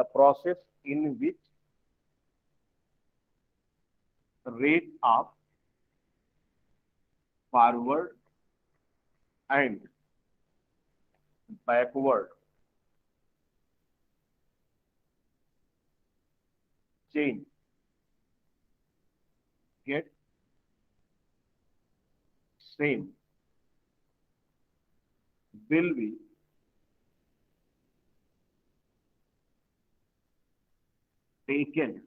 The process in which rate of forward and backward change get same will be taken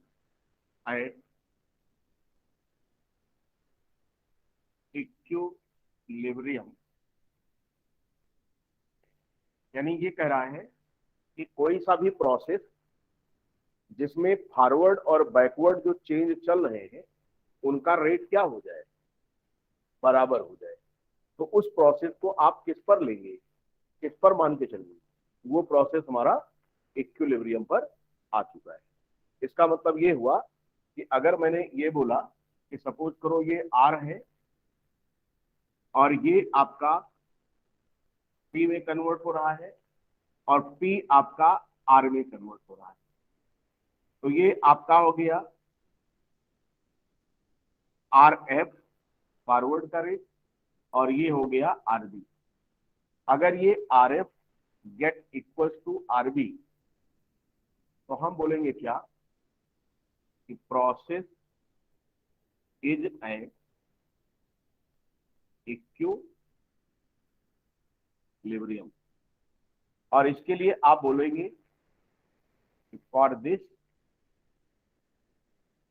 at equilibrium. यानी ये कह रहा है कि कोई सा भी प्रोसेस जिसमें फॉरवर्ड और बैकवर्ड जो चेंज चल रहे हैं उनका रेट क्या हो जाए, बराबर हो जाए, तो उस प्रोसेस को आप किस पर लेंगे, किस पर मान के चलेंगे, वो प्रोसेस हमारा इक्विलिब्रियम पर आ चुका है। इसका मतलब ये हुआ कि अगर मैंने ये बोला कि सपोज करो ये आर है और ये आपका पी में कन्वर्ट हो रहा है और पी आपका आर में कन्वर्ट हो रहा है, तो ये आपका हो गया आर एफ फॉरवर्ड का रेट और ये हो गया आर बी। अगर ये R F get equal to R B तो हम बोलेंगे क्या कि प्रोसेस इज एन इक्विलिब्रियम। और इसके लिए आप बोलेंगे for this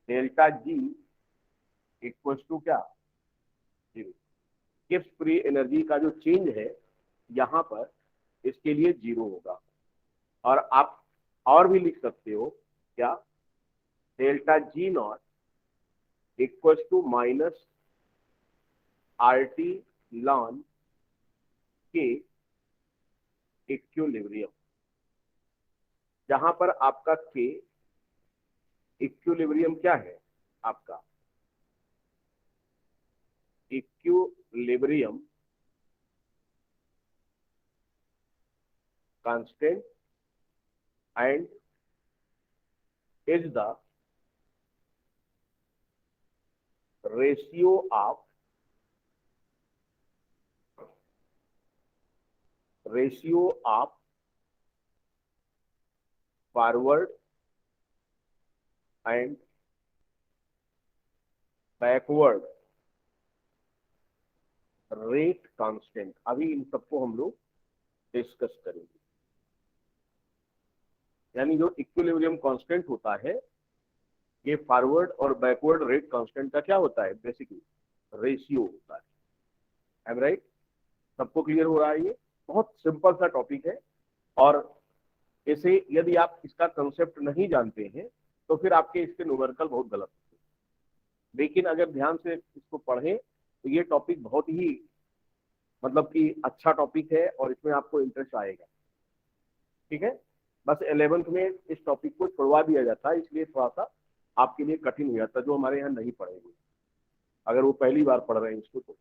delta G equal to क्या, जीरो। गिब्स फ्री एनर्जी का जो चेंज है यहां पर इसके लिए जीरो होगा। और आप और भी लिख सकते हो क्या, delta G not equal to minus R T ln K equilibrium, जहां पर आपका के इक्विलिब्रियम क्या है, आपका equilibrium constant and is the ratio of forward and backward rate constant. अभी इन सबको हम लोग डिस्कस करेंगे। यानी जो इक्विलिब्रियम कांस्टेंट होता है ये फॉरवर्ड और बैकवर्ड रेट कांस्टेंट का क्या होता है, बेसिकली रेशियो होता है। M right? सबको क्लियर हो रहा है? ये बहुत सिंपल सा टॉपिक है और इसे यदि आप इसका कंसेप्ट नहीं जानते हैं तो फिर आपके इसके न्यूमेरिकल बहुत गलत होते हैं। लेकिन अगर ध्यान से इसको पढ़ें तो ये टॉपिक बहुत ही मतलब कि अच्छा टॉपिक है और इसमें आपको इंटरेस्ट आएगा। ठीक है, बस 11th में इस टॉपिक को छुड़वा दिया जाता है, इसलिए थोड़ा सा आपके लिए कठिन हो जाता है जो हमारे यहाँ नहीं पढ़ेंगे अगर वो पहली बार पढ़ रहे हैं इसको तो।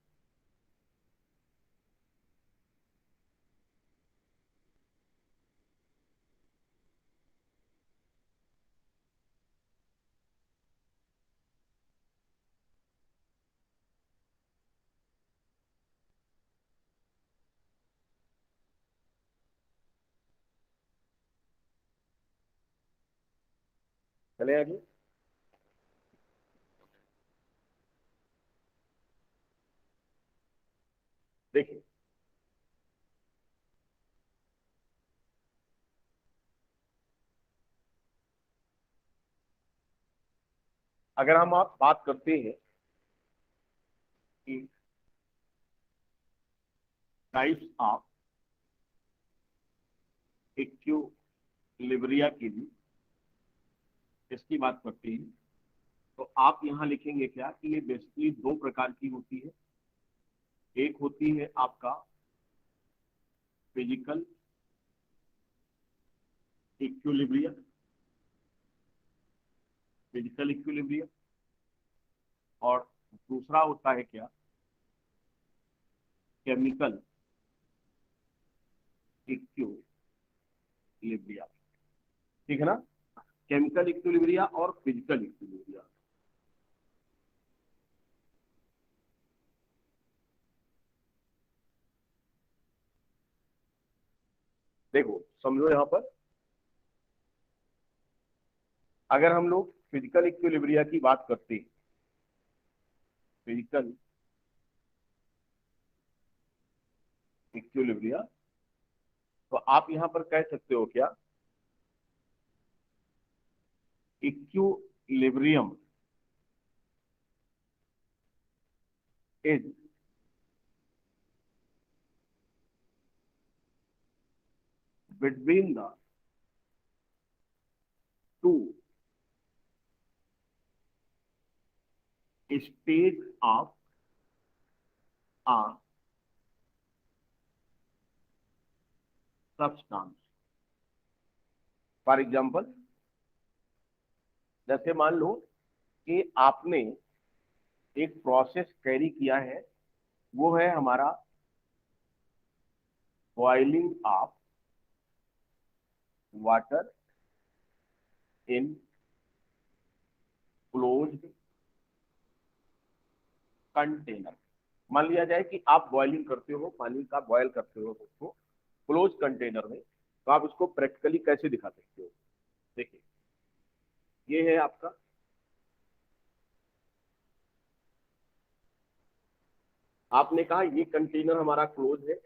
चले आगे। देखिए अगर हम आप बात करते हैं कि टाइप्स ऑफ इक्विलिब्रिया की भी इसकी बात करते हैं तो आप यहाँ लिखेंगे क्या कि ये बेसिकली दो प्रकार की होती है। एक होती है आपका फिजिकल इक्विलिब्रियम, फिजिकल इक्विलिब्रियम, और दूसरा होता है क्या, केमिकल इक्विलिब्रियम। ठीक है ना? केमिकल इक्विलिब्रिया और फिजिकल इक्विलिब्रिया। देखो समझो यहां पर, अगर हम लोग फिजिकल इक्विलिब्रिया की बात करते हैं, फिजिकल इक्विलिब्रिया, तो आप यहां पर कह सकते हो क्या, equilibrium is between the two state of a substance। For example, जैसे मान लो कि आपने एक प्रोसेस कैरी किया है, वो है हमारा boiling of water in closed container. मान लिया जाए कि आप बॉइलिंग करते हो, पानी का बॉयल करते हो उसको क्लोज कंटेनर में, तो आप इसको प्रैक्टिकली कैसे दिखा सकते हो। देखिए ये है आपका, आपने कहा ये कंटेनर हमारा क्लोज है,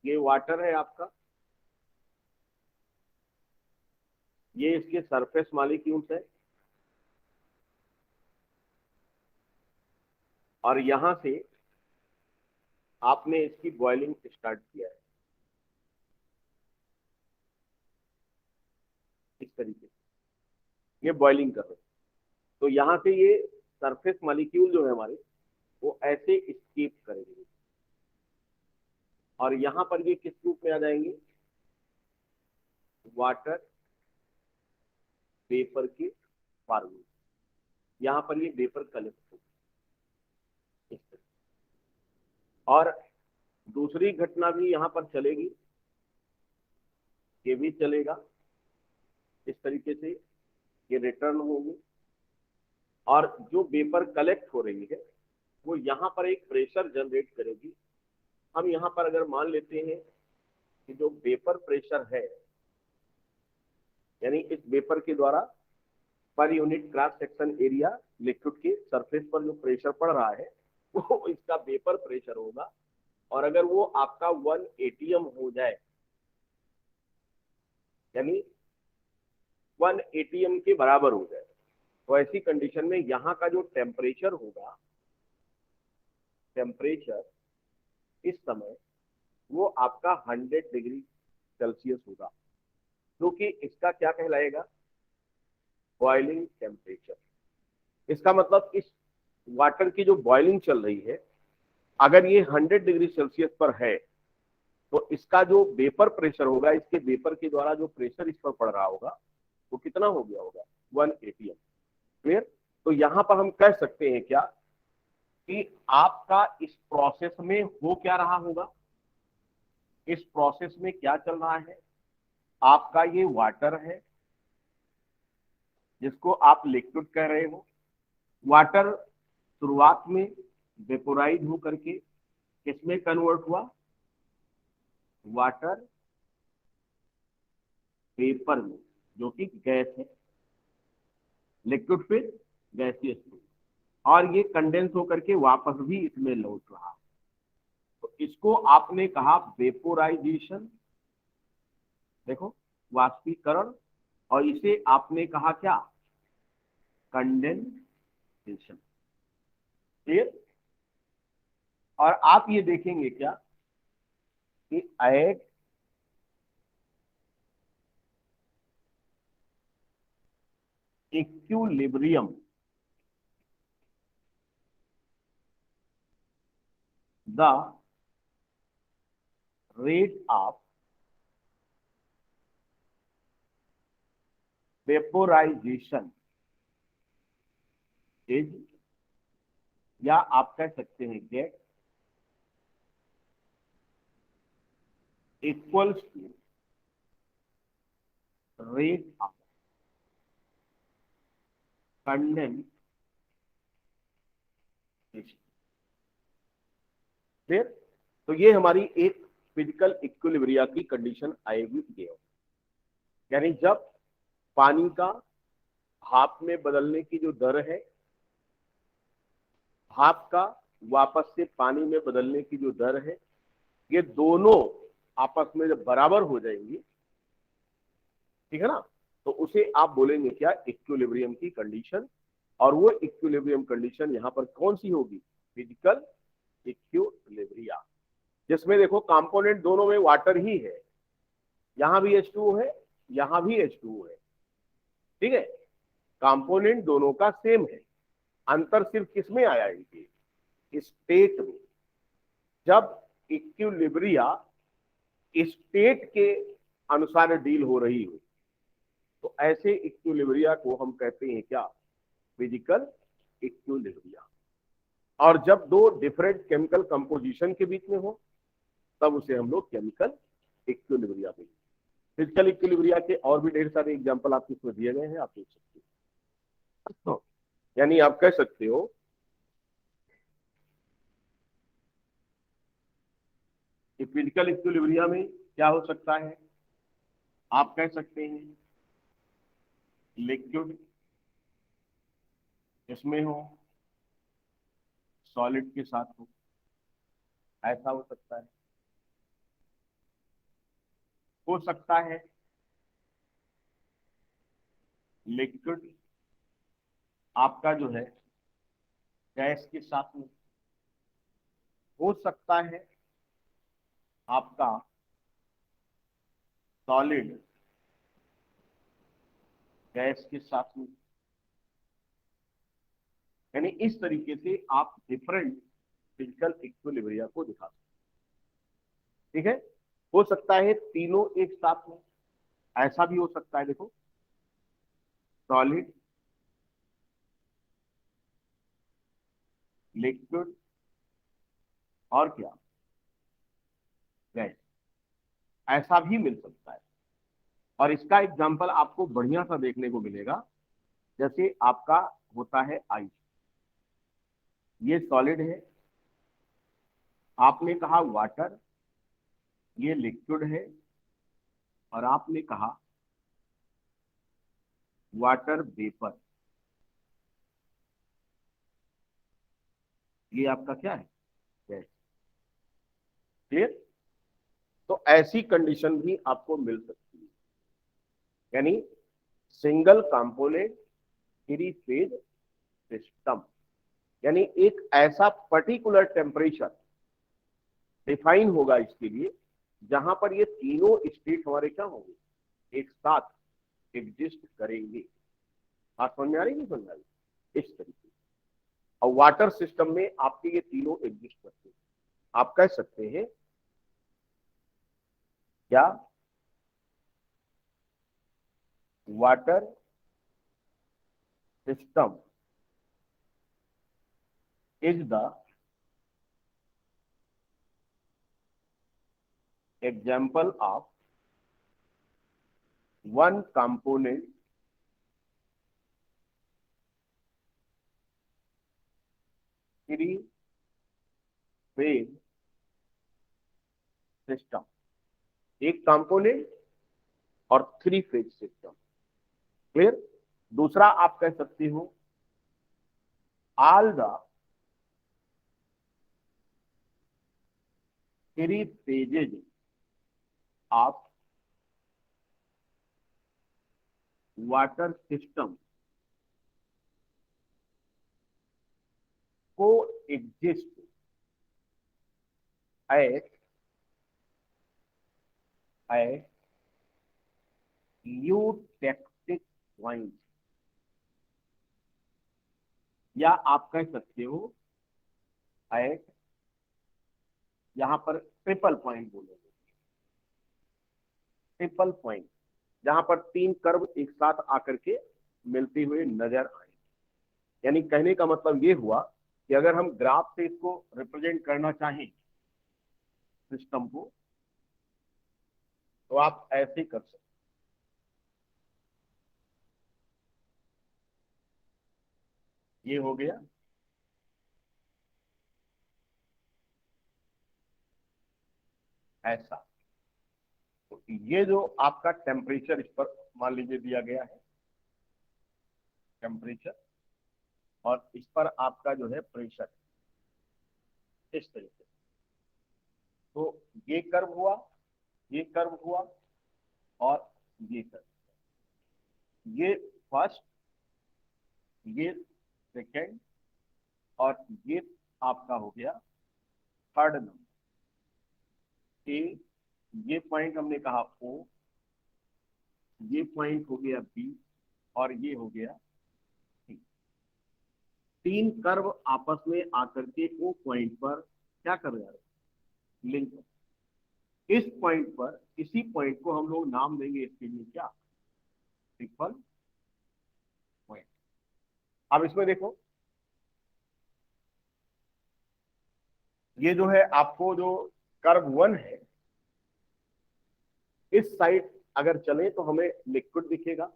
ये वाटर है आपका, ये इसके सरफेस मॉलिक्यूल्स है, और यहां से आपने इसकी बॉइलिंग स्टार्ट किया है इस तरीके से, ये बॉइलिंग कर रहे हैं। तो यहां से ये सरफेस मॉलिक्यूल जो है हमारे, वो ऐसे स्केप करेंगे, और यहां पर ये किस रूप में आ जाएंगे, वाटर वेपर के फॉर्म में। यहां पर ये वेपर कलेक्ट होगा इस तरह। और दूसरी घटना भी यहां पर चलेगी, ये भी चलेगा इस तरीके से, ये रिटर्न होगी, और जो वेपर कलेक्ट हो रही है वो यहां पर एक प्रेशर जनरेट करेगी। हम यहां पर अगर मान लेते हैं कि जो वेपर प्रेशर है, यानी इस वेपर के द्वारा per unit cross section area liquid के सरफेस पर जो प्रेशर पड़ रहा है वो इसका वेपर प्रेशर होगा। और अगर वो आपका 1 एटीएम हो जाए, यानी 1 एटीएम के बराबर हो जाए, तो ऐसी कंडीशन में यहाँ का जो टेम्परेचर होगा, टेम्परेचर इस समय वो आपका 100 डिग्री सेल्सियस होगा, जो कि इसका क्या कहलाएगा, बॉइलिंग टेम्परेचर। इसका मतलब इस वाटर की जो बॉइलिंग चल रही है, अगर ये 100 डिग्री सेल्सियस पर है, तो इसका जो वेपर प्रेशर होगा, इसके वेपर के द्वारा जो प्रेशर इस पर पड़ रहा होगा, वो कितना हो गया होगा, 1 एटीएम। क्लियर। तो यहां पर हम कह सकते हैं क्या, कि आपका इस प्रोसेस में हो क्या रहा होगा, इस प्रोसेस में क्या चल रहा है, आपका ये वाटर है जिसको आप लिक्विड कह रहे हो। वाटर शुरुआत में वेपोराइज हो करके किसमें कन्वर्ट हुआ, वाटर वेपर में, जो कि गैस है, लिक्विड फिर गैसियस में, और ये कंडेंस होकर के वापस भी इसमें लौट रहा। तो इसको आपने कहा वेपोराइजेशन, देखो वाष्पीकरण, और इसे आपने कहा क्या, कंडेंसेशन। क्लियर। और आप ये देखेंगे क्या कि at equilibrium the rate of vaporisation is, या आप कह सकते हैं get, equals to rate of condensation. Clear? तो ये हमारी एक फिजिकल इक्विलिब्रिया की कंडीशन आएगी ये, यानी जब पानी का भाप में बदलने की जो दर है, भाप का वापस से पानी में बदलने की जो दर है, ये दोनों आपस में जब बराबर हो जाएंगी, ठीक है ना, तो उसे आप बोलेंगे क्या, इक्विलिब्रियम की कंडीशन। और वो इक्विलिब्रियम कंडीशन यहां पर कौन सी होगी, फिजिकल इक्विलिब्रिया, जिसमें देखो कंपोनेंट दोनों में वाटर ही है, यहां भी H2O है, यहां भी H2O है, ठीक है, कंपोनेंट दोनों का सेम है, अंतर सिर्फ किसमें आया है, स्टेट में। जब इक्विलिब्रिया स्टेट के अनुसार डील हो रही हो, तो ऐसे इक्विलिब्रिया को हम कहते हैं क्या, फिजिकल इक्विलिब्रिया। और जब दो डिफरेंट केमिकल कंपोजिशन के बीच में हो, तब उसे हम लोग केमिकल इक्विलिब्रिया बोलते हैं। फिजिकल इक्विलिब्रिया के और भी ढेर सारे एग्जांपल आपको इसमें दिए गए हैं, आप देख सकते हो। तो यानी आप कह सकते हो कि फिजिकल इक्विलिब्रिया में क्या हो सकता है, आप कह सकते हैं लिक्विड इसमें हो, सॉलिड के साथ हो, ऐसा हो सकता है। हो सकता है लिक्विड आपका जो है गैस के साथ में, हो सकता है आपका सॉलिड गैस के साथ में। यानी इस तरीके से आप डिफरेंट फिजिकल इक्विलिब्रिया को दिखा सकते, ठीक है। हो सकता है तीनों एक साथ में, ऐसा भी हो सकता है, देखो सॉलिड, लिक्विड और क्या, गैस, ऐसा भी मिल सकता है। और इसका एग्जांपल आपको बढ़िया सा देखने को मिलेगा, जैसे आपका होता है आइस, ये सॉलिड है, आपने कहा वाटर, ये लिक्विड है, और आपने कहा वाटर वेपर, ये आपका क्या है, गैस। क्लियर? तो ऐसी कंडीशन भी आपको मिल सकती है, यानी single component three phase system, यानी एक ऐसा पर्टिकुलर टेम्परेचर डिफाइन होगा इसके लिए, जहां पर ये तीनों स्टेट हमारे क्या होंगे, एक साथ एग्जिस्ट करेंगे। बात समझ में आ रही नहीं समझ में आ रही, इस तरीके से। और वाटर सिस्टम में आपके ये तीनों एग्जिस्ट करते हैं। आप कह सकते हैं क्या, water system is the example of one component three phase system, एक कंपोनेंट और थ्री फेज सिस्टम। क्लियर? दूसरा आप कह सकते हो all the three phases of water system को एग्जिस्ट एट यूटेक्टिक पॉइंट, या आप कह सकते हो एट, यहां पर ट्रिपल पॉइंट बोलेंगे, ट्रिपल पॉइंट, जहां पर तीन कर्व एक साथ आकर के मिलते हुए नजर आए। यानी कहने का मतलब ये हुआ कि अगर हम ग्राफ से इसको रिप्रेजेंट करना चाहें सिस्टम को, तो आप ऐसे कर सकते, ये हो गया, ऐसा। तो ये जो आपका टेम्परेचर इस पर मान लीजिए दिया गया है, टेम्परेचर, और इस पर आपका जो है प्रेशर, इस तरीके से। तो ये कर्व हुआ, ये कर्व हुआ, और ये कर्व, ये फर्स्ट, ये सेकेंड, और ये आपका हो गया थर्ड नंबर। ए, ये पॉइंट हमने कहा ओ, ये पॉइंट हो गया बी, और ये हो गया सी। तीन कर्व आपस में आकर के ओ पॉइंट पर क्या कर रहे हैं, लिंक। इस पॉइंट पर, इसी पॉइंट को हम लोग नाम देंगे इसके लिए क्या, ट्रिपल पॉइंट। अब इसमें देखो, ये जो है आपको जो कर्व वन है, इस साइड अगर चले तो हमें लिक्विड दिखेगा,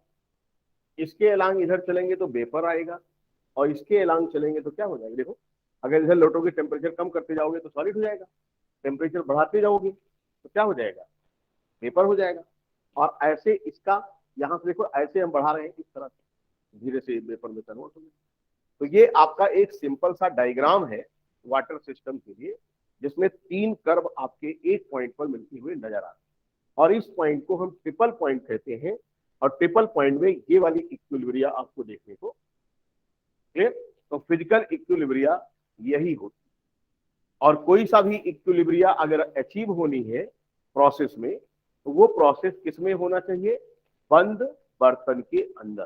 इसके अलांग इधर चलेंगे तो वेपर आएगा, और इसके अलांग चलेंगे तो क्या हो जाएगा, देखो अगर इधर लोटोगे टेम्परेचर कम करते जाओगे तो सॉलिड हो जाएगा, टेम्परेचर बढ़ाते जाओगे तो क्या हो जाएगा, वेपर हो जाएगा। और ऐसे इसका, यहां से देखो ऐसे हम बढ़ा रहे हैं इस तरह से, धीरे से वेपर में कन्वर्ट हो गया। तो ये आपका एक सिंपल सा डायग्राम है वाटर सिस्टम के लिए, जिसमें तीन कर्व आपके एक पॉइंट पर मिलते हुए नजर आ रहे हैं, और इस पॉइंट को हम ट्रिपल पॉइंट कहते हैं। और ट्रिपल पॉइंट में ये वाली इक्विलिब्रिया आपको देखने को, क्लियर। तो फिजिकल इक्विलिब्रिया यही होती है, और कोई सा भी इक्विलिब्रिया अगर अचीव होनी है प्रोसेस में, तो वो प्रोसेस किसमें होना चाहिए, बंद बर्तन के अंदर।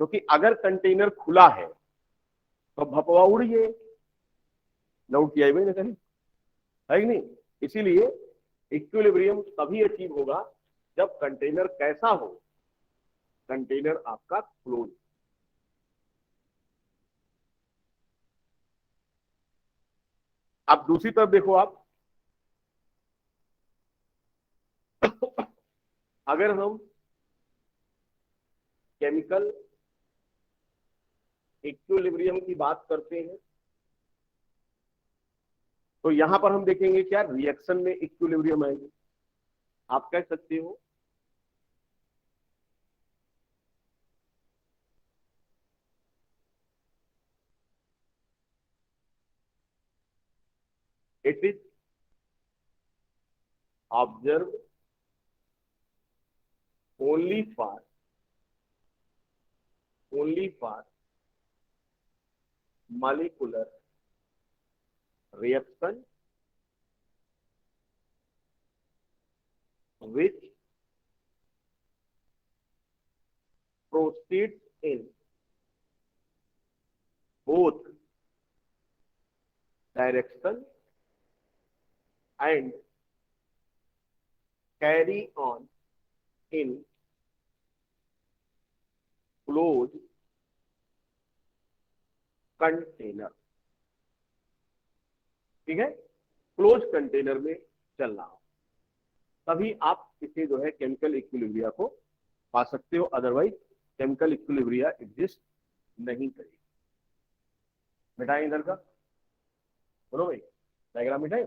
क्योंकि अगर कंटेनर खुला है तो भपवा उड़िए, नोट किया है कहीं, है कि नहीं। इसीलिए इक्विलिब्रियम तभी अचीव होगा जब कंटेनर कैसा हो, कंटेनर आपका क्लोज। अब दूसरी तरफ देखो आप, अगर हम केमिकल इक्विलिब्रियम की बात करते हैं, तो यहां पर हम देखेंगे क्या रिएक्शन में इक्विलिब्रियम आएगी। आप कह सकते हो it is observe only for, only for molecular reaction which proceeds in both direction and carry on in closed container. ठीक है, क्लोज कंटेनर में चल रहा हो, तभी आप इसे जो है केमिकल इक्विलिब्रिया को पा सकते हो, अदरवाइज केमिकल इक्विलिब्रिया एग्जिस्ट नहीं करेगी। मिटाएं इधर का, बोलो भाई, डायग्राम मिटाएं।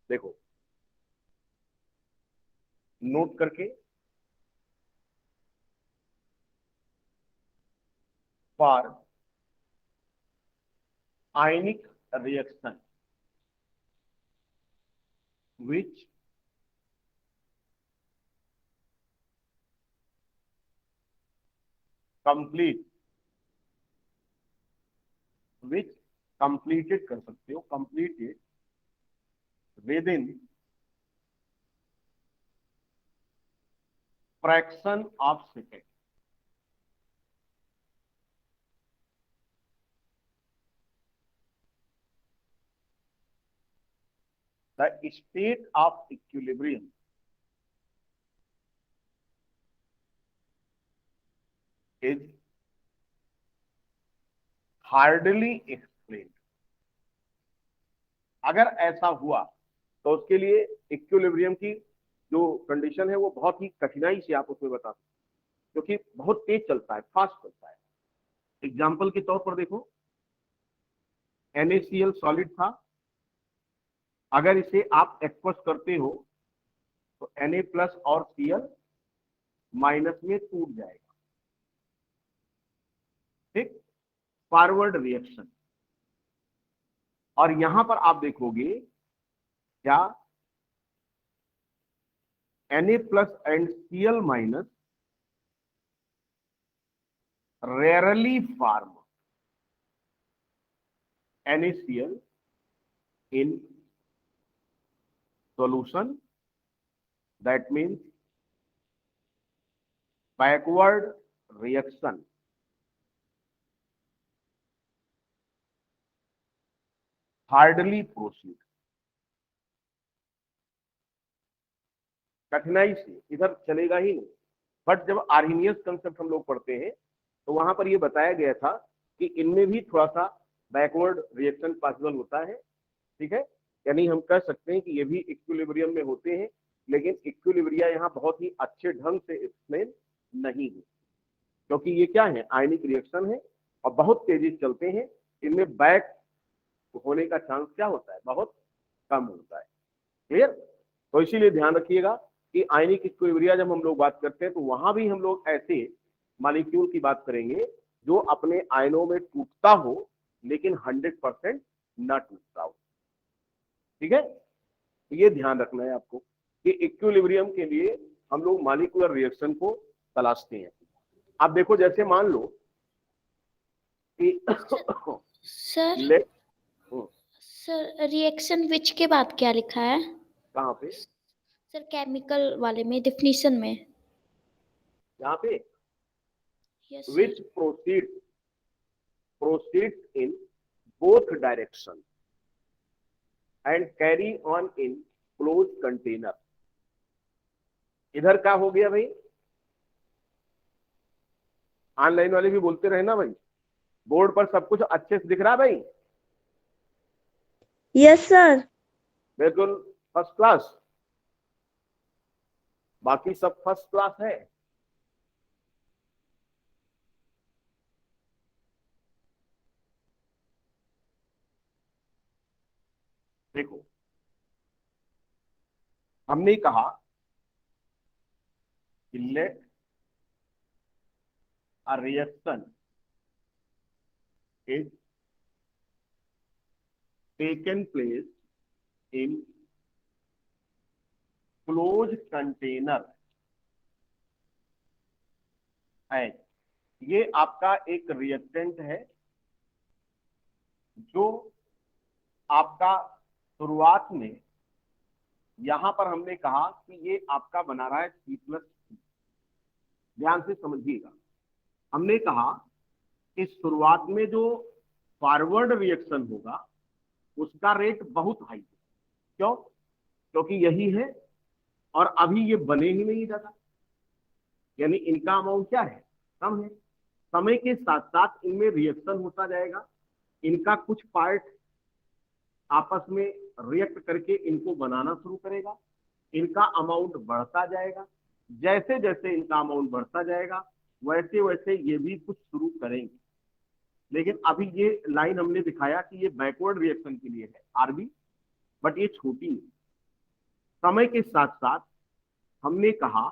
देखो नोट करके, for ionic reaction which complete, which completed कर सकते हो, completed within fraction of second। the state of equilibrium hardly explain. अगर ऐसा हुआ तो उसके लिए इक्विलिब्रियम की जो कंडीशन है वो बहुत ही कठिनाई से आप उसमें बता सकते, क्योंकि बहुत तेज चलता है, फास्ट चलता है। एग्जाम्पल के तौर पर देखो, NaCl सॉलिड था, अगर इसे आप एक्वस करते हो तो Na प्लस और Cl माइनस में टूट जाएगा। ठीक, फॉरवर्ड रिएक्शन। और यहां पर आप देखोगे क्या, Na plus and Cl minus rarely form NaCl in solution, that means backward reaction hardly proceed। कठिनाई से इधर चलेगा ही नहीं। बट जब आर्हीनियस कंसेप्ट हम लोग पढ़ते हैं तो वहां पर यह बताया गया था कि इनमें भी थोड़ा सा बैकवर्ड रिएक्शन पॉसिबल होता है। ठीक है, यानी हम कह सकते हैं कि ये भी इक्विलिब्रियम में होते हैं, लेकिन इक्विलिब्रिया यहाँ बहुत ही अच्छे ढंग से एक्सप्लेन नहीं है, क्योंकि ये क्या है, आयनिक रिएक्शन है और बहुत तेजी से चलते हैं। इनमें बैक होने का चांस क्या होता है, बहुत कम होता है। क्लियर? तो इसीलिए ध्यान रखिएगा कि आयनिक इक्विलिब्रिया जब हम लोग बात करते हैं तो वहां भी हम लोग ऐसे मॉलिक्यूल की बात करेंगे जो अपने आयनों में टूटता हो लेकिन 100% न टूटता हो। ठीक है, तो ये ध्यान रखना है आपको कि इक्विलिब्रियम के लिए हम लोग मॉलिक्यूलर रिएक्शन को तलाशते हैं। आप देखो, जैसे मान लो कि सर सर रिएक्शन विच के बाद क्या लिखा है? कहाँ पे? सर केमिकल वाले में डिफिनीशन में। यहाँ पे yes which proceeds in both direction and carry on in closed container। इधर क्या हो गया भाई, ऑनलाइन वाले भी बोलते रहे ना भाई, बोर्ड पर सब कुछ अच्छे से दिख रहा है भाई? Yes sir. बिल्कुल फर्स्ट क्लास, बाकी सब फर्स्ट क्लास है। देखो, हमने कहा कि let a reaction is taken place in close container है। ये आपका एक रिएक्टेंट है जो आपका शुरुआत में यहां पर हमने कहा कि ये आपका बना रहा है C+। ध्यान से समझिएगा, हमने कहा कि शुरुआत में जो फॉरवर्ड रिएक्शन होगा उसका रेट बहुत हाई है। क्यों? क्योंकि यही है और अभी ये बने ही नहीं ज्यादा, यानी इनका अमाउंट क्या है, कम है। समय के साथ साथ इनमें रिएक्शन होता जाएगा, इनका कुछ पार्ट आपस में रिएक्ट करके इनको बनाना शुरू करेगा, इनका अमाउंट बढ़ता जाएगा। जैसे जैसे इनका अमाउंट बढ़ता जाएगा वैसे वैसे ये भी कुछ शुरू करेंगे। लेकिन अभी ये लाइन हमने दिखाया कि ये बैकवर्ड रिएक्शन के लिए है आरबी, बट ये छोटी है। समय के साथ साथ हमने कहा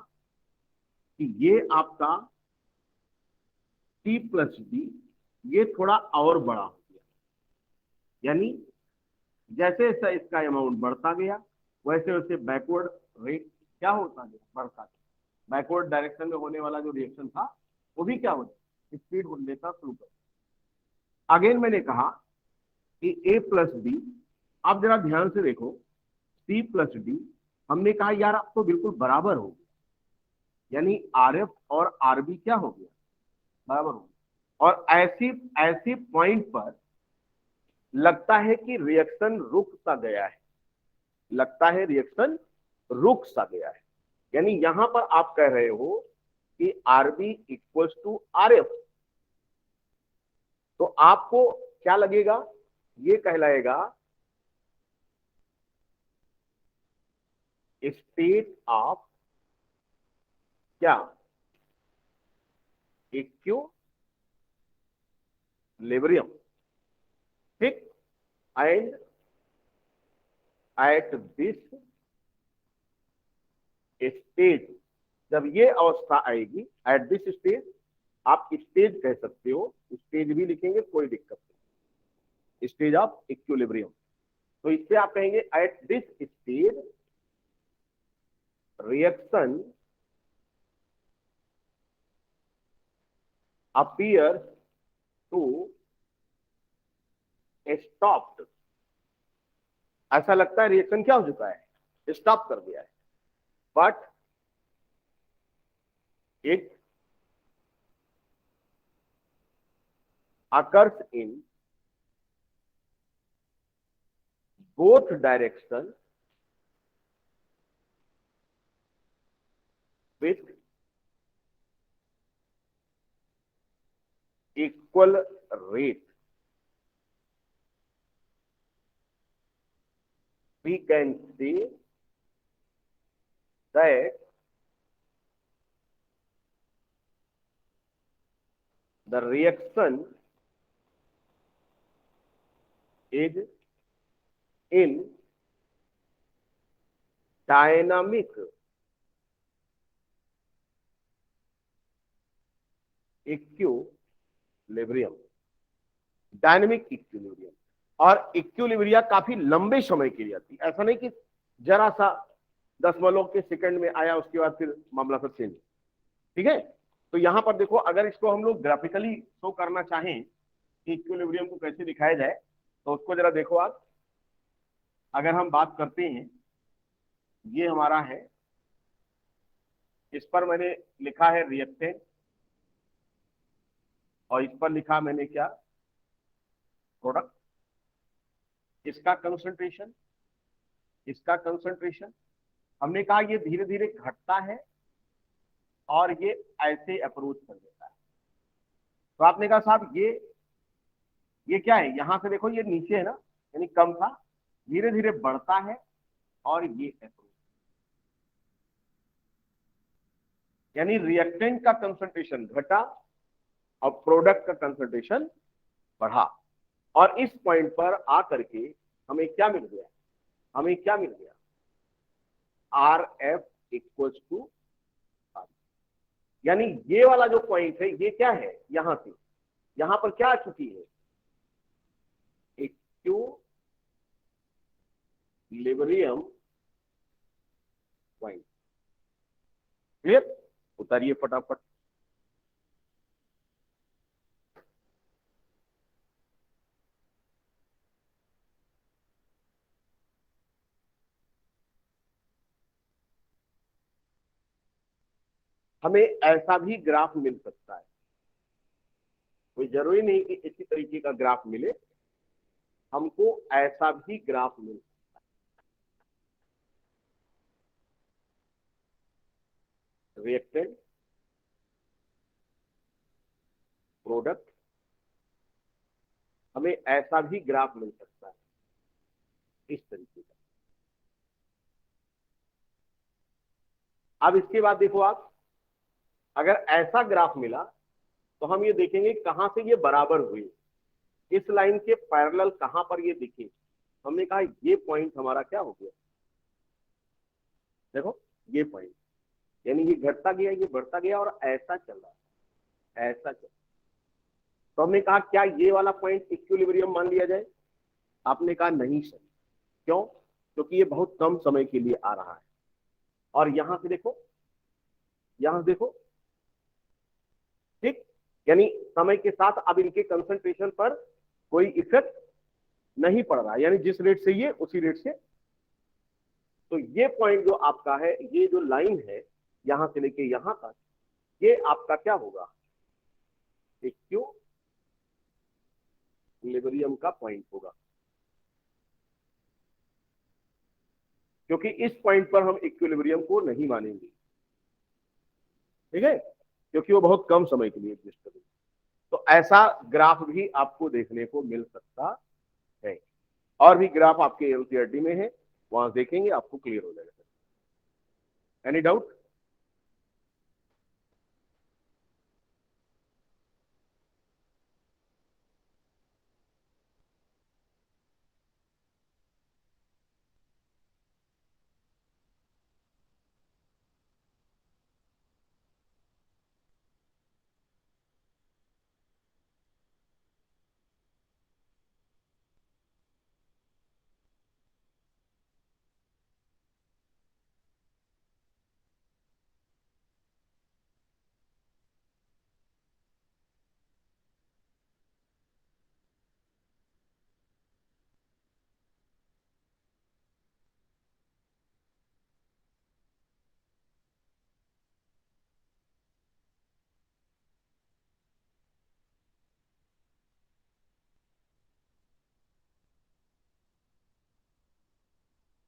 कि ये आपका C+D ये थोड़ा और बड़ा हो गया, यानी जैसे जैसे इसका अमाउंट बढ़ता गया वैसे वैसे बैकवर्ड रेट क्या होता गया, बढ़ता गया। बैकवर्ड डायरेक्शन में होने वाला जो रिएक्शन था वो भी क्या होता, स्पीड लेता शुरू कर। अगेन मैंने कहा कि A+B, आप जरा ध्यान से देखो, C+D हमने कहा यार आप तो बिल्कुल बराबर हो, यानी RF और RB क्या हो गया, बराबर हो। और ऐसी ऐसी पॉइंट पर लगता है कि रिएक्शन रुक सा गया है, लगता है रिएक्शन रुक सा गया है। यानी यहां पर आप कह रहे हो कि RB इक्वल्स टू RF, तो आपको क्या लगेगा, ये कहलाएगा स्टेट ऑफ क्या, इक्विलिब्रियम, ठीक। एंड एट दिस स्टेज, जब ये अवस्था आएगी, एट दिस स्टेज, आप स्टेज कह सकते हो, स्टेज भी लिखेंगे कोई दिक्कत नहीं, स्टेज ऑफ इक्विलिब्रियम। तो इससे आप कहेंगे at this stage reaction appears to stopped, ऐसा लगता है रिएक्शन क्या हो चुका है, स्टॉप कर दिया है, but it occurs in both direction with equal rate. We can say that the reaction is in dynamic equilibrium, dynamic equilibrium. और इक्विलिब्रिया काफी लंबे समय के लिए आती है, ऐसा नहीं कि जरा सा दशमलव के सेकंड में आया उसके बाद फिर मामला सब चेंज, ठीक है। तो यहां पर देखो, अगर इसको हम लोग ग्राफिकली शो करना चाहें कि इक्विलिब्रियम को कैसे दिखाया जाए, तो उसको जरा देखो आप। अगर हम बात करते हैं, ये हमारा है, इस पर मैंने लिखा है रिएक्टेंट, और इस पर लिखा मैंने क्या, प्रोडक्ट। इसका कंसंट्रेशन, इसका कंसंट्रेशन, हमने कहा ये धीरे धीरे घटता है और ये ऐसे अप्रोच कर देता है। तो आपने कहा साहब ये क्या है, यहां से देखो ये नीचे है ना, यानी कम था, धीरे धीरे बढ़ता है और ये अप्रोच, यानी रिएक्टेंट का कंसंट्रेशन घटा और प्रोडक्ट का कंसंट्रेशन बढ़ा। और इस पॉइंट पर आकर के हमें क्या मिल गया, हमें क्या मिल गया, आर एफ इक्वल्स टू, यानी ये वाला जो पॉइंट है ये क्या है, यहां से यहां पर क्या आ चुकी है, इक्विलिब्रियम पॉइंट। क्लियर, उतारिए फटाफट। हमें ऐसा भी ग्राफ मिल सकता है, कोई जरूरी नहीं कि इसी तरीके का ग्राफ मिले, हमको ऐसा भी ग्राफ मिल सकता है, रिएक्टेंट, प्रोडक्ट, हमें ऐसा भी ग्राफ मिल सकता है इस तरीके का। अब इसके बाद देखो आप, अगर ऐसा ग्राफ मिला तो हम ये देखेंगे कहां से ये बराबर हुए, इस लाइन के पैरेलल कहां पर ये दिखे। हमने कहा ये पॉइंट हमारा क्या हो गया, देखो ये पॉइंट, यानी ये घटता गया, ये बढ़ता गया और ऐसा चल रहा है, ऐसा चल। तो हमने कहा क्या ये वाला पॉइंट इक्विलिब्रियम मान लिया जाए, आपने कहा नहीं सर, क्यों, क्योंकि ये बहुत कम समय के लिए आ रहा है। और यहां से देखो, यहां देखो, ठीक, यानी समय के साथ अब इनके कंसंट्रेशन पर कोई इफेक्ट नहीं पड़ रहा, यानी जिस रेट से ये उसी रेट से। तो ये पॉइंट जो आपका है, ये जो लाइन है यहां से लेके यहां तक, ये आपका क्या होगा, इक्विलिब्रियम का पॉइंट होगा। क्योंकि इस पॉइंट पर हम इक्विलिब्रियम को नहीं मानेंगे, ठीक है, क्योंकि वो बहुत कम समय के लिए एग्जिस्ट करेगा। तो ऐसा ग्राफ भी आपको देखने को मिल सकता है। और भी ग्राफ आपके एनसीईआरटी में है, वहां देखेंगे आपको क्लियर हो जाएगा। Any doubt?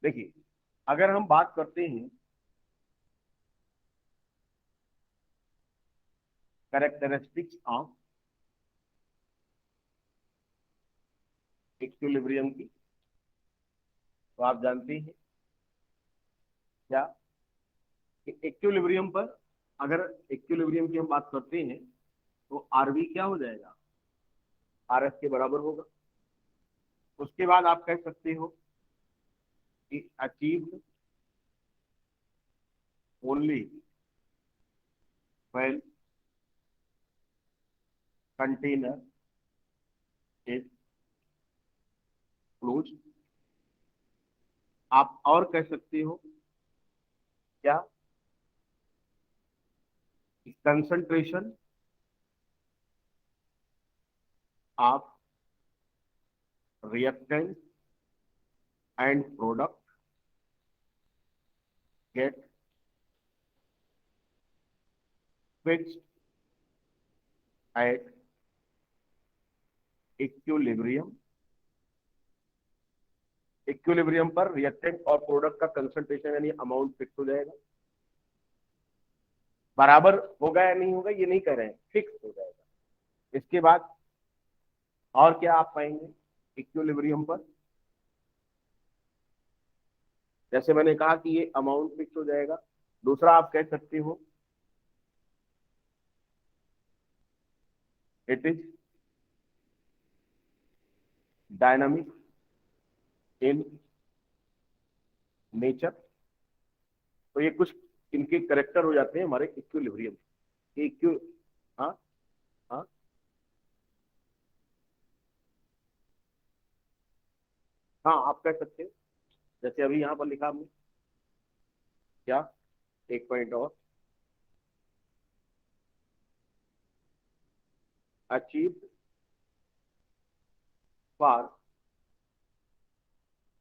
देखिए, अगर हम बात करते हैं कैरेक्टरिस्टिक्स ऑफ इक्विलिब्रियम की, तो आप जानते हैं क्या कि इक्विलिब्रियम पर, अगर इक्विलिब्रियम की हम बात करते हैं तो आरवी क्या हो जाएगा, आरएस के बराबर होगा। उसके बाद आप कह सकते हो कि achieved only when container is close. आप और कह सकते हो क्या, concentration of reactant and product get fixed at equilibrium. Equilibrium पर रिएक्टेंट और प्रोडक्ट का कंसंट्रेशन यानी अमाउंट फिक्स हो जाएगा। बराबर होगा या नहीं होगा ये नहीं कह रहे हैं, फिक्स हो जाएगा। इसके बाद और क्या आप पाएंगे इक्विलिब्रियम पर, जैसे मैंने कहा कि ये अमाउंट फिक्स हो जाएगा। दूसरा आप कह सकते हो it is dynamic in nature. तो ये कुछ इनके करेक्टर हो जाते हैं हमारे इक्विलिब्रियम के। हाँ हाँ हाँ, आप कह सकते हैं जैसे अभी यहाँ पर लिखा हमने क्या, एक पॉइंट और, achieve for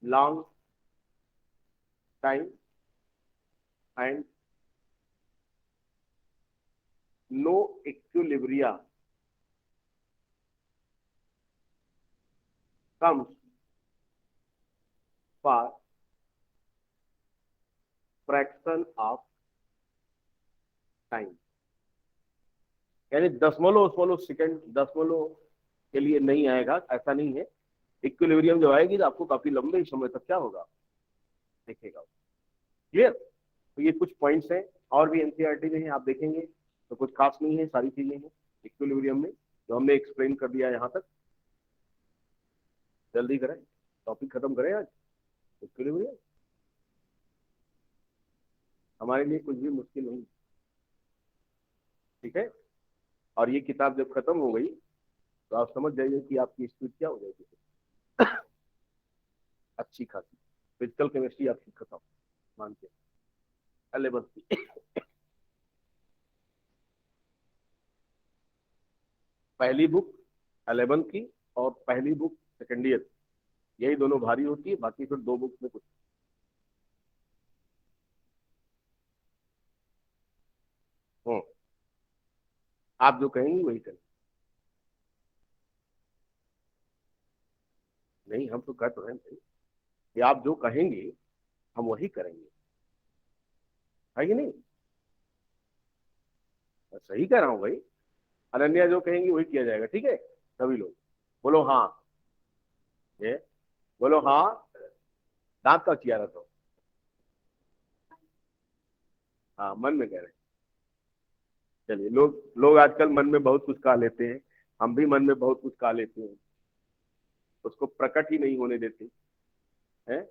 long time and no equilibria comes for fraction of time, यानी दशमलव सेकंड दशमलव के लिए नहीं आएगा, ऐसा नहीं है। इक्विलिब्रियम जब आएगी तो आपको काफी लंबे समय तक क्या होगा देखेगा। क्लियर? तो ये कुछ पॉइंट्स हैं, और भी एनसीईआरटी में है, आप देखेंगे तो कुछ खास नहीं है, सारी चीजें हैं इक्विलिब्रियम में जो हमने एक्सप्लेन कर दिया यहाँ तक। जल्दी करें, टॉपिक खत्म करें आज। इक्विलिब्रियम हमारे लिए कुछ भी मुश्किल नहीं, ठीक है। और ये किताब जब खत्म हो गई तो आप समझ जाइए कि आपकी स्पीड क्या हो जाएगी अच्छी खासी। फिजिकल केमिस्ट्री आपकी खत्म मान के 11th की। पहली बुक 11th की और पहली बुक सेकेंड ईयर, यही दोनों भारी होती है, बाकी फिर दो बुक्स में कुछ। आप जो कहेंगे वही करें। नहीं, हम तो कह तो रहे हैं कि आप जो कहेंगे हम वही करेंगे, है कि नहीं? मैं सही कह रहा हूँ भाई। अनन्या जो कहेंगी वही किया जाएगा, ठीक है? सभी लोग बोलो हाँ, ये बोलो हाँ, दांत का चिया रहा तो हाँ मन में कह रहे हैं। चलिए, लोग लोग आजकल मन में बहुत कुछ कहा लेते हैं, हम भी मन में बहुत कुछ कहा लेते हैं, उसको प्रकट ही नहीं होने देते हैं।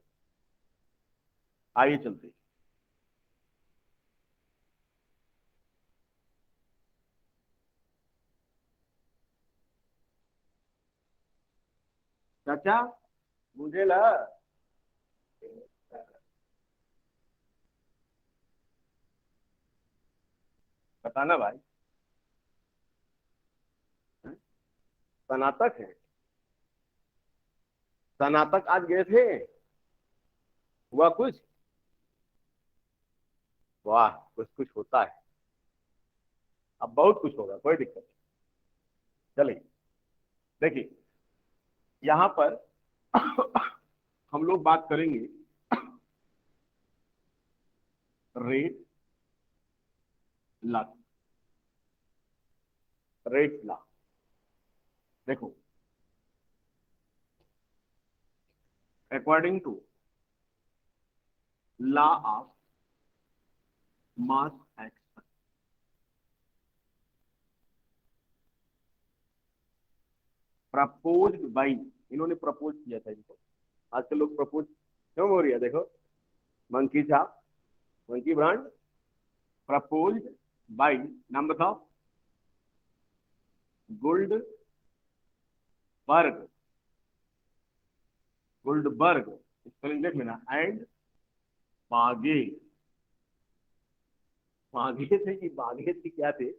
आइए चलते हैं। चाचा मुझे ला बताना भाई, स्नातक है, स्नातक आज गए थे, हुआ कुछ? वाह, कुछ कुछ होता है, अब बहुत कुछ होगा, कोई दिक्कत नहीं। चलिए देखिए, यहां पर हम लोग बात करेंगे रेट ला, रेट ला। देखो, according to law of mass action, proposed by, इन्होंने प्रपोज किया था इनको, आजकल लोग प्रपोज क्यों हो रही है? देखो, मंकी छाप, मंकी ब्रांड, प्रपोज्ड बाई, नाम बताओ, गुल्ड बर्ग, गुल्डबर्ग, स्पेलिंग देख लेना, एंड बागे, बागे थे कि बागे थे, क्या थे?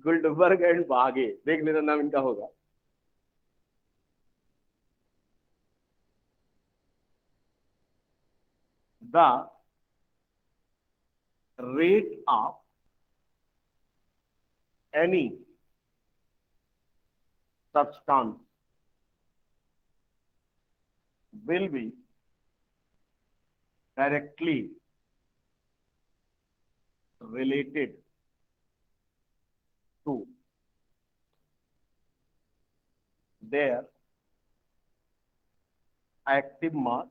गुल्डबर्ग एंड बागे, देख लेना नाम इनका होगा। The rate of any substance will be directly related to their active mass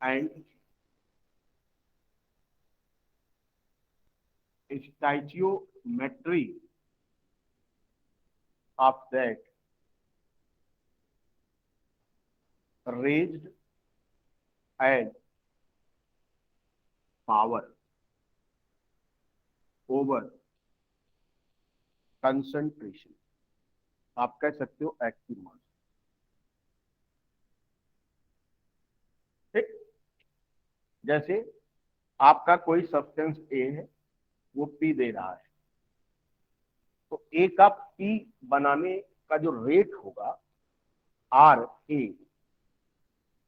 and stoichiometry of that raised as power over concentration, आप कह सकते हो एक्टिव मास। ठीक, जैसे आपका कोई सब्सटेंस ए है, वो पी दे रहा है, तो ए का पी बनाने का जो रेट होगा आर ए,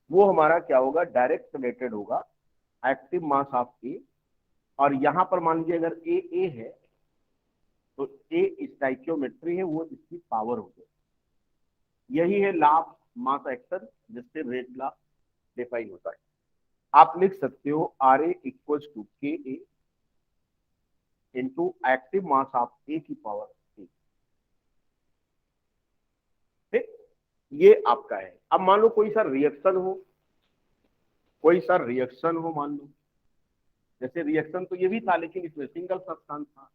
वो हमारा क्या होगा? डायरेक्ट रिलेटेड होगा एक्टिव मास ऑफ ए। और यहां पर मान लीजिए अगर ए है तो ए स्टाइकियोमेट्री है, वो इसकी पावर हो जाए। यही है लॉ ऑफ मास एक्शन, जिससे रेट लॉ डिफाइन होता है। आप लिख सकते हो आर ए इक्वल्स टू के ए into active mass of A की पावर ए। ठीक, ये आपका है। अब मान लो कोई सा रिएक्शन हो, कोई सा रिएक्शन हो, मान लो जैसे रिएक्शन तो ये भी था, लेकिन इसमें सिंगल सब्सटेंस था,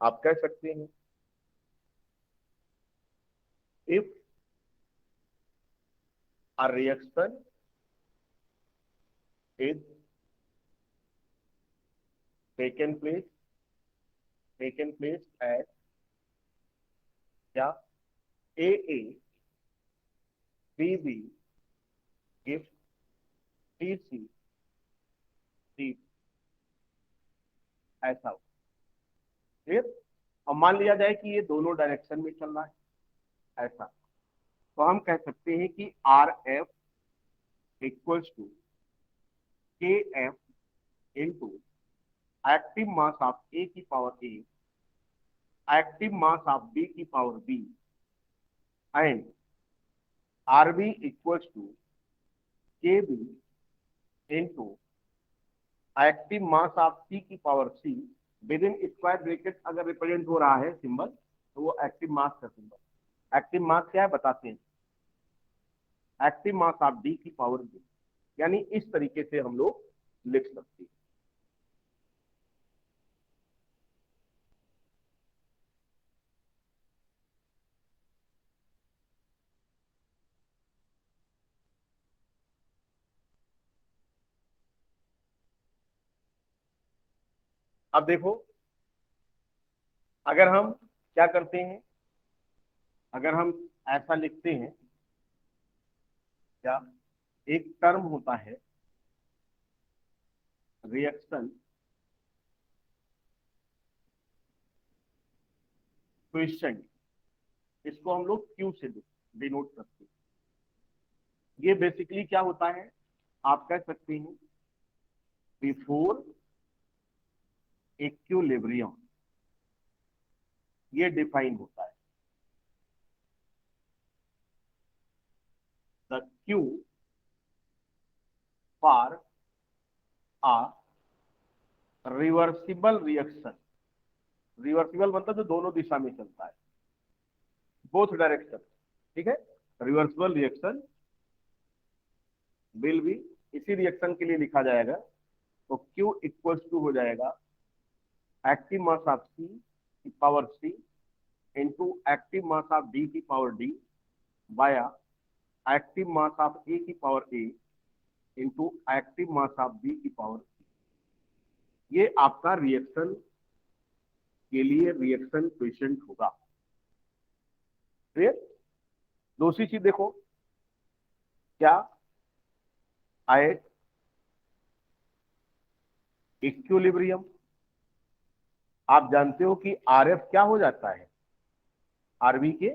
आप कह सकते हैं if a reaction is taken place at क्या A B B if C C D, ऐसा हो। फिर अब मान लिया जाए कि ये दोनों डायरेक्शन में चल रहा है ऐसा, तो हम कह सकते हैं कि R F equals to K F into active mass of A की power A, active mass of B की power B, and R B equals to K B into active mass of C की power C, within square bracket अगर represent हो रहा है symbol तो वो active mass का सिंबल। एक्टिव मास क्या है बताते हैं, एक्टिव मास ऑफ डी की पावर डी, यानी इस तरीके से हम लोग लिख सकते हैं। अब देखो, अगर हम क्या करते हैं, अगर हम ऐसा लिखते हैं, क्या एक टर्म होता है रिएक्शन क्वेश्चन, इसको हम लोग क्यू से डिनोट करते हैं। ये बेसिकली क्या होता है, आप कह सकते हैं बिफोर इक्विलिब्रियम, ये डिफाइन होता है। The Q for uh reversible reaction, reversible मतलब जो दोनों दिशा में चलता है, बोथ डायरेक्शन, ठीक है। रिवर्सिबल रिएक्शन विल बी, इसी रिएक्शन के लिए लिखा जाएगा तो Q इक्वल्स टू हो जाएगा एक्टिव मास ऑफ C की power C into active mass of D की पावर D बाया एक्टिव मास ऑफ A की power A into active mass of B की पावर C। ये आपका रिएक्शन के लिए रिएक्शन क्वेश्चन होगा। क्लियर। दूसरी चीज देखो, क्या एट इक्विलिब्रियम आप जानते हो कि RF क्या हो जाता है, RV के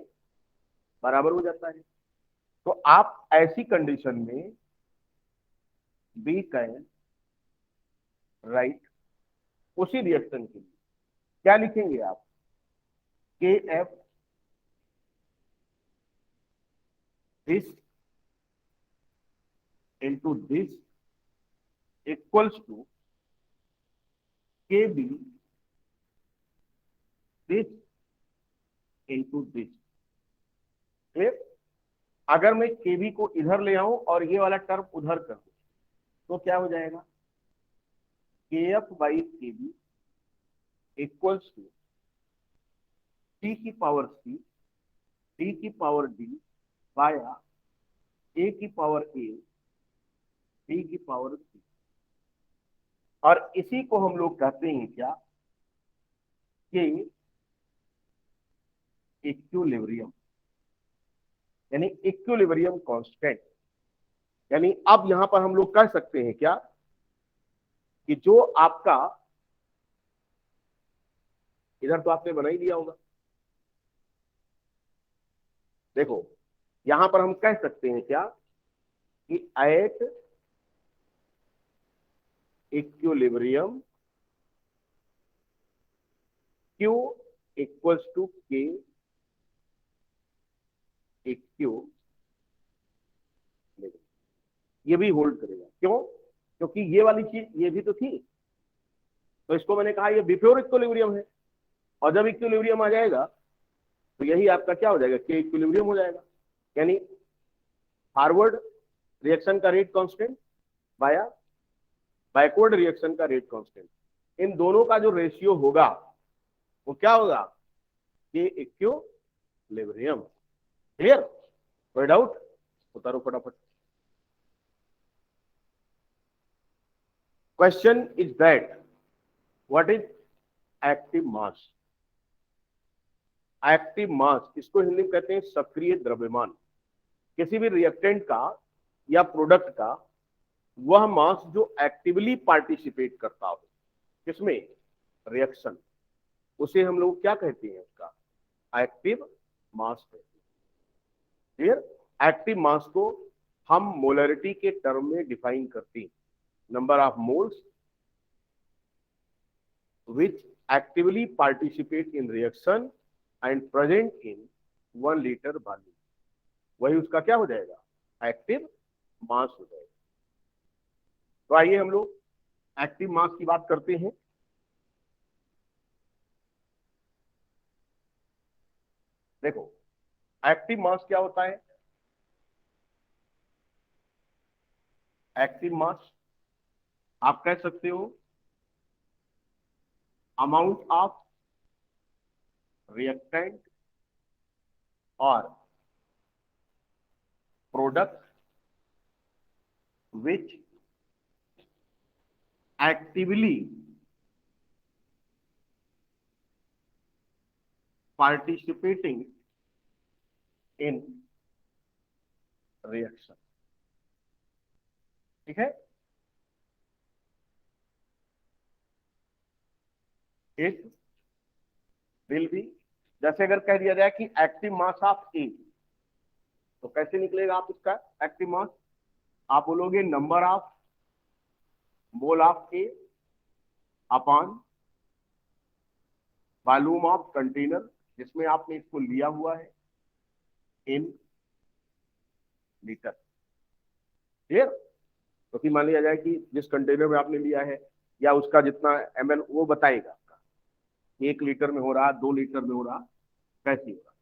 बराबर हो जाता है। तो आप ऐसी कंडीशन में बी कैन राइट उसी रिएक्शन के लिए क्या लिखेंगे आप, K F this into this equals to K B this into this. फिर अगर मैं केबी को इधर ले आऊं और ये वाला टर्म उधर कर दूं तो क्या हो जाएगा, के एफ बाई के बी इक्वल्स टू टी की पावर सी डी की पावर डी बाया ए की पावर ए डी की पावर सी। और इसी को हम लोग कहते हैं क्या, कि इक्विलिब्रियम, यानी इक्विलिब्रियम कांस्टेंट। यानी अब यहां पर हम लोग कह सकते हैं क्या, कि जो आपका इधर तो आपने बना ही दिया होगा, देखो यहां पर हम कह सकते हैं क्या, कि at equilibrium Q equals to K eq, ये भी होल्ड करेगा। क्यों, क्योंकि ये वाली चीज ये भी तो थी, तो इसको मैंने कहा ये बिफोर इक्विलिब्रियम है, और जब इक्विलिब्रियम आ जाएगा तो यही आपका क्या हो जाएगा, के इक्विलिब्रियम हो जाएगा। यानी फॉरवर्ड रिएक्शन का रेट कांस्टेंट बाया बैकवर्ड रिएक्शन का रेट कांस्टेंट, इन दोनों का जो रेशियो होगा वो क्या होगा, के इक्विलिब्रियम। क्लियर, कोई डाउट, उतारो फटाफट। Question is that what is active mass. Active mass, इसको हिंदी में कहते हैं सक्रिय द्रव्यमान। किसी भी रिएक्टेंट का या प्रोडक्ट का वह मास जो एक्टिवली पार्टिसिपेट करता हो, किसमें, रिएक्शन, उसे हम लोग क्या कहते हैं, उसका एक्टिव मास कहते हैं। क्लियर। एक्टिव मास को हम मोलरिटी के टर्म में डिफाइन करते हैं, number of moles which actively participate in reaction and present in 1 liter volume, वही उसका क्या हो जाएगा, एक्टिव मास हो जाएगा। तो आइए हम लोग एक्टिव मास की बात करते हैं। देखो एक्टिव मास क्या होता है? एक्टिव मास आप कह सकते हो अमाउंट ऑफ रिएक्टेंट और product which actively participating in reaction। ठीक है, इट विल बी, जैसे अगर कह दिया जाए कि एक्टिव मास ऑफ ए, तो कैसे निकलेगा आप इसका एक्टिव मास? आप बोलोगे number of mole of A upon volume of container जिसमें आपने इसको लिया हुआ है इन लीटर। क्लियर? तो फिर मान लिया जाए कि जिस कंटेनर में आपने लिया है या उसका जितना ml वो बताएगा आपका, 1 लीटर में हो रहा, 2 लीटर में हो रहा, कैसे हो रहा।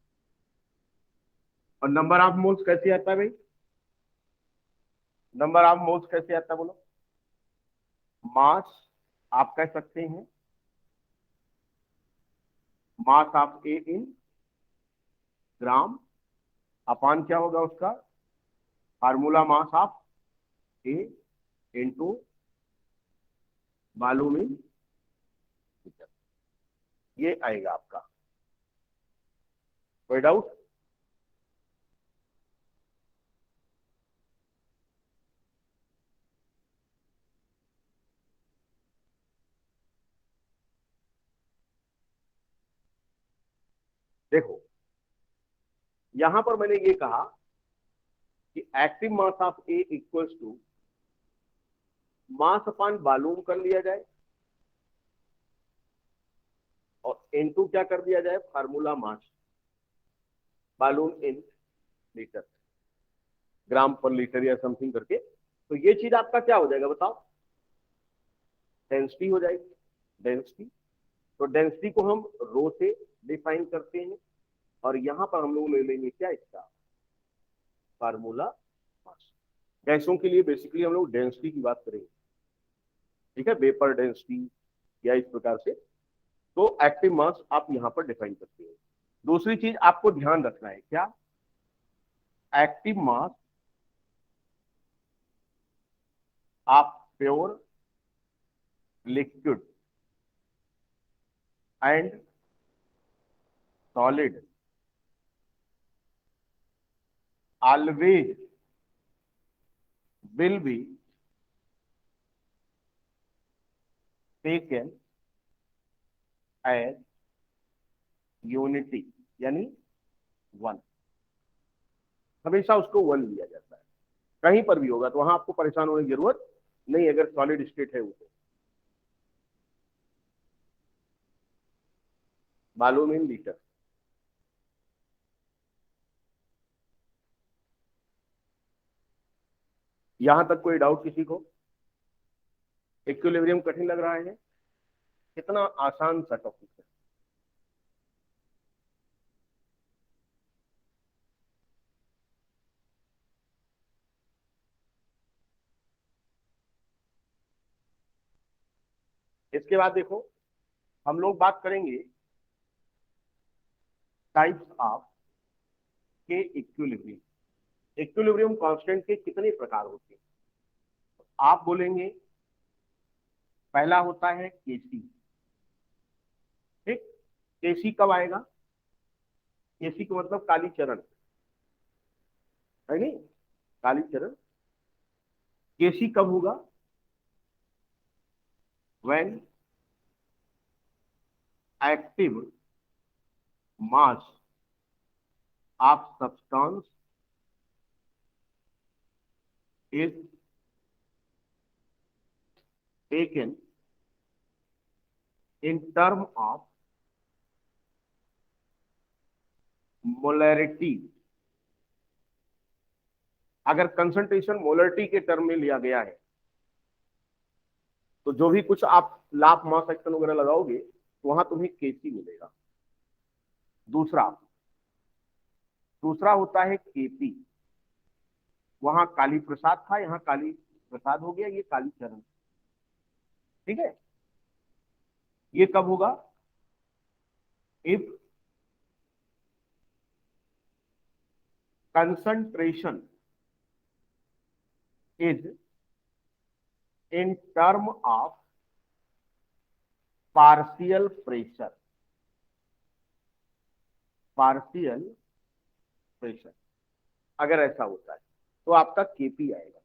और नंबर ऑफ मोल्स कैसे आता है भाई? नंबर ऑफ मोल्स कैसे आता है बोलो? मास आप कह सकते हैं मास ऑफ ए इन ग्राम अपान क्या होगा उसका formula mass of A into volume in litre, ये आएगा आपका। कोई डाउट? देखो यहां पर मैंने ये कहा कि active mass of A equals to mass upon volume कर लिया जाए और इनटू क्या कर दिया जाए formula mass volume in litre, gram पर लीटर या समथिंग करके। तो ये चीज आपका क्या हो जाएगा बताओ? डेंसिटी हो जाएगी। डेंसिटी, तो डेंसिटी को हम रो से डिफाइन करते हैं और यहां पर हम लोग ले लेंगे क्या इसका फार्मूला मास। गैसों के लिए बेसिकली हम लोग डेंसिटी की बात करेंगे, ठीक है, वेपर डेंसिटी या इस प्रकार से। तो एक्टिव मास आप यहां पर डिफाइन करते हैं। दूसरी चीज आपको ध्यान रखना है क्या, active mass of pure liquid and solid always will be taken as unity, यानी 1, हमेशा उसको 1 लिया जाता है। कहीं पर भी होगा तो वहां आपको परेशान होने की जरूरत नहीं अगर सॉलिड स्टेट है उसे। Volume in litre. यहां तक कोई डाउट किसी को? इक्विलिब्रियम कठिन लग रहा है? कितना आसान सा टॉपिक है। इसके बाद देखो हम लोग बात करेंगे टाइप्स ऑफ के इक्विलिब्रियम। इक्विलिब्रियम कांस्टेंट के कितने प्रकार होते हैं? आप बोलेंगे पहला होता है केसी। ठीक, केसी कब आएगा? केसी का मतलब काली चरण है नहीं, काली चरण। केसी कब होगा? When active mass of substance is taken in term of molarity. अगर कंसंट्रेशन मोलरिटी के टर्म में लिया गया है तो जो भी कुछ आप लाप मास एक्शन वगैरह लगाओगे तो वहां तुम्हें केसी मिलेगा। दूसरा दूसरा होता है केपी, वहां काली प्रसाद था, यहाँ काली प्रसाद हो गया, ये काली चरण। ठीक है, ये कब होगा? If concentration is in term of partial pressure, partial pressure अगर ऐसा होता है तो आपका केपी आएगा।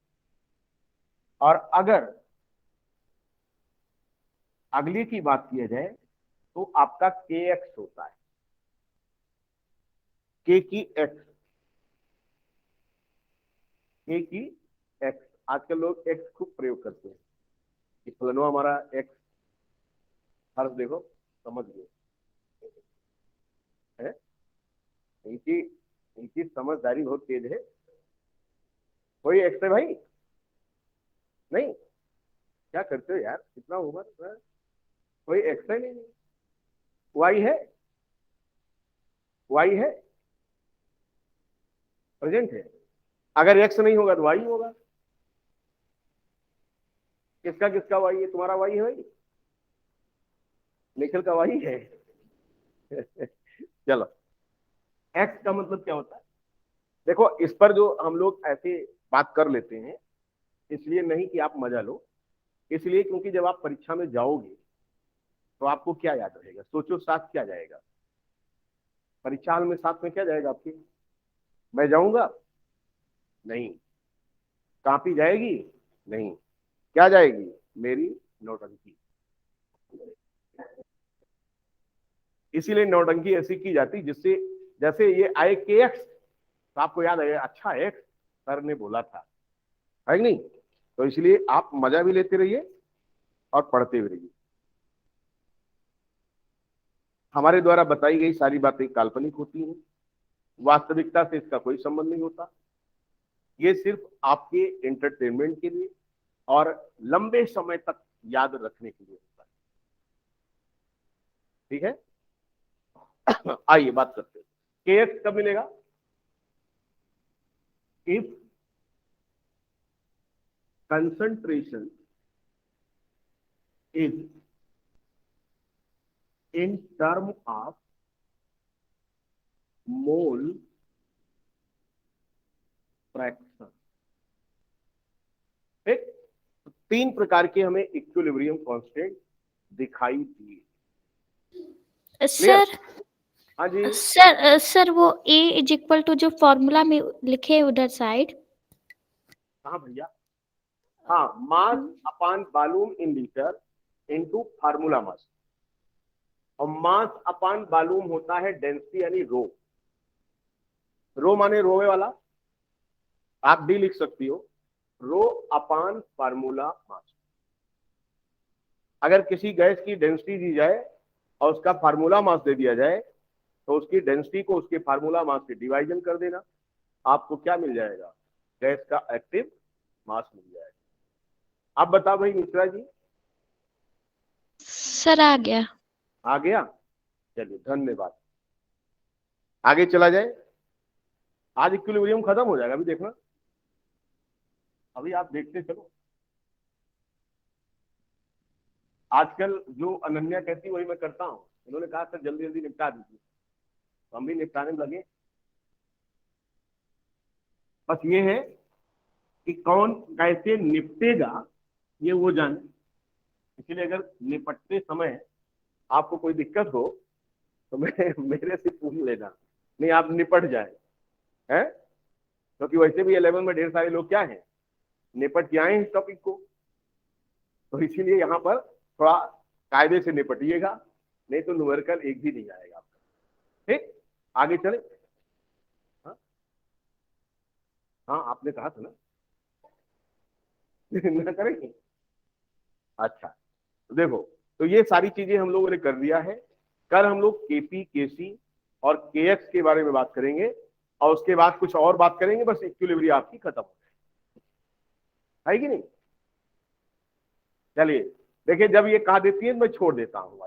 और अगर अगली की बात किया जाए तो आपका के एक्स होता है, के की एक्स, के की एक्स। आजकल लोग एक्स खूब प्रयोग करते हैं कि फलनो हमारा एक्स, हर देखो समझ गए है, इनकी इनकी समझदारी बहुत तेज है। कोई एक्स है भाई? नहीं, क्या करते हो यार, कितना उम्र, कोई एक्स है नहीं? वाई है, वाई है, प्रेजेंट है। अगर एक्स नहीं होगा तो वाई होगा। किसका किसका वाई है? तुम्हारा वाई है भाई, निखिल का वाई है। चलो, एक्स का मतलब क्या होता है? देखो, इस पर जो हम लोग ऐसे बात कर लेते हैं, इसलिए नहीं कि आप मजा लो, इसलिए क्योंकि जब आप परीक्षा में जाओगे तो आपको क्या याद रहेगा? सोचो, साथ क्या जाएगा परीक्षा हॉल में? साथ में क्या जाएगा आपके? मैं जाऊंगा नहीं, कॉपी जाएगी नहीं, क्या जाएगी? मेरी नौटंकी। इसीलिए नौटंकी ऐसी की जाती जिससे, जैसे ये आए के एक्स तो आपको याद आएगा, अच्छा एक्स सर ने बोला था, है कि नहीं? तो इसलिए आप मजा भी लेते रहिए और पढ़ते भी रहिए। हमारे द्वारा बताई गई सारी बातें काल्पनिक होती हैं, वास्तविकता से इसका कोई संबंध नहीं होता। ये सिर्फ आपके एंटरटेनमेंट के लिए और लंबे समय तक याद रखने के लिए होता है। ठीक है, आइए बात करते हैं। के एक्स कब मिलेगा? If concentration is in term of mole fraction. ठीक, तीन प्रकार के हमें इक्विलिब्रियम कांस्टेंट दिखाई दिए। सर, हाँ जी सर वो A इज इक्वल टू जो फॉर्मूला में लिखे उधर साइड। हाँ भैया, हाँ, mass upon volume in litre into formula mass. और मास अपॉन वॉल्यूम होता है डेंसिटी यानी रो। रो माने रोवे वाला, आप डी लिख सकती हो, रो अपॉन फार्मूला मास। अगर किसी गैस की डेंसिटी दी जाए और उसका फार्मूला मास दे दिया जाए तो उसकी डेंसिटी को उसके फार्मूला मास से डिवाइजन कर देना, आपको क्या मिल जाएगा? गैस का एक्टिव मास मिल जाएगा। अब बताओ भाई मिश्रा जी। सर आ गया। आ गया, चलिए धन्यवाद। आगे चला जाए। आज इक्विलिब्रियम खत्म हो जाएगा, अभी देखना, अभी आप देखते चलो। आजकल जो अनन्या कहती वही मैं करता हूँ। उन्होंने कहा सर जल्दी जल्दी निपटा दीजिए, तो हम भी निपटाने में लगे। बस ये है कि कौन कैसे निपटेगा ये वो जाने। इसलिए अगर निपटते समय आपको कोई दिक्कत हो तो मेरे से पूछ लेना, नहीं आप निपट जाए है, क्योंकि वैसे भी 11 में ढेर सारे लोग क्या है, निपट के आए इस टॉपिक को। तो इसीलिए यहाँ पर थोड़ा कायदे से निपटिएगा, नहीं तो न्यूमेरिकल एक भी नहीं आएगा आपका। ठीक, आगे चले। हाँ हाँ, आपने कहा था ना ना करेंगे। अच्छा, तो देखो, तो ये सारी चीजें हम लोगों ने कर दिया है। कल हम लोग केपी, केसी और केएक्स के बारे में बात करेंगे और उसके बाद कुछ और बात करेंगे, बस इक्विलिब्रियम आपकी खत्म हो जाएगी, है कि नहीं? चलिए देखिए, जब ये कहा देती है मैं छोड़ देता हूं।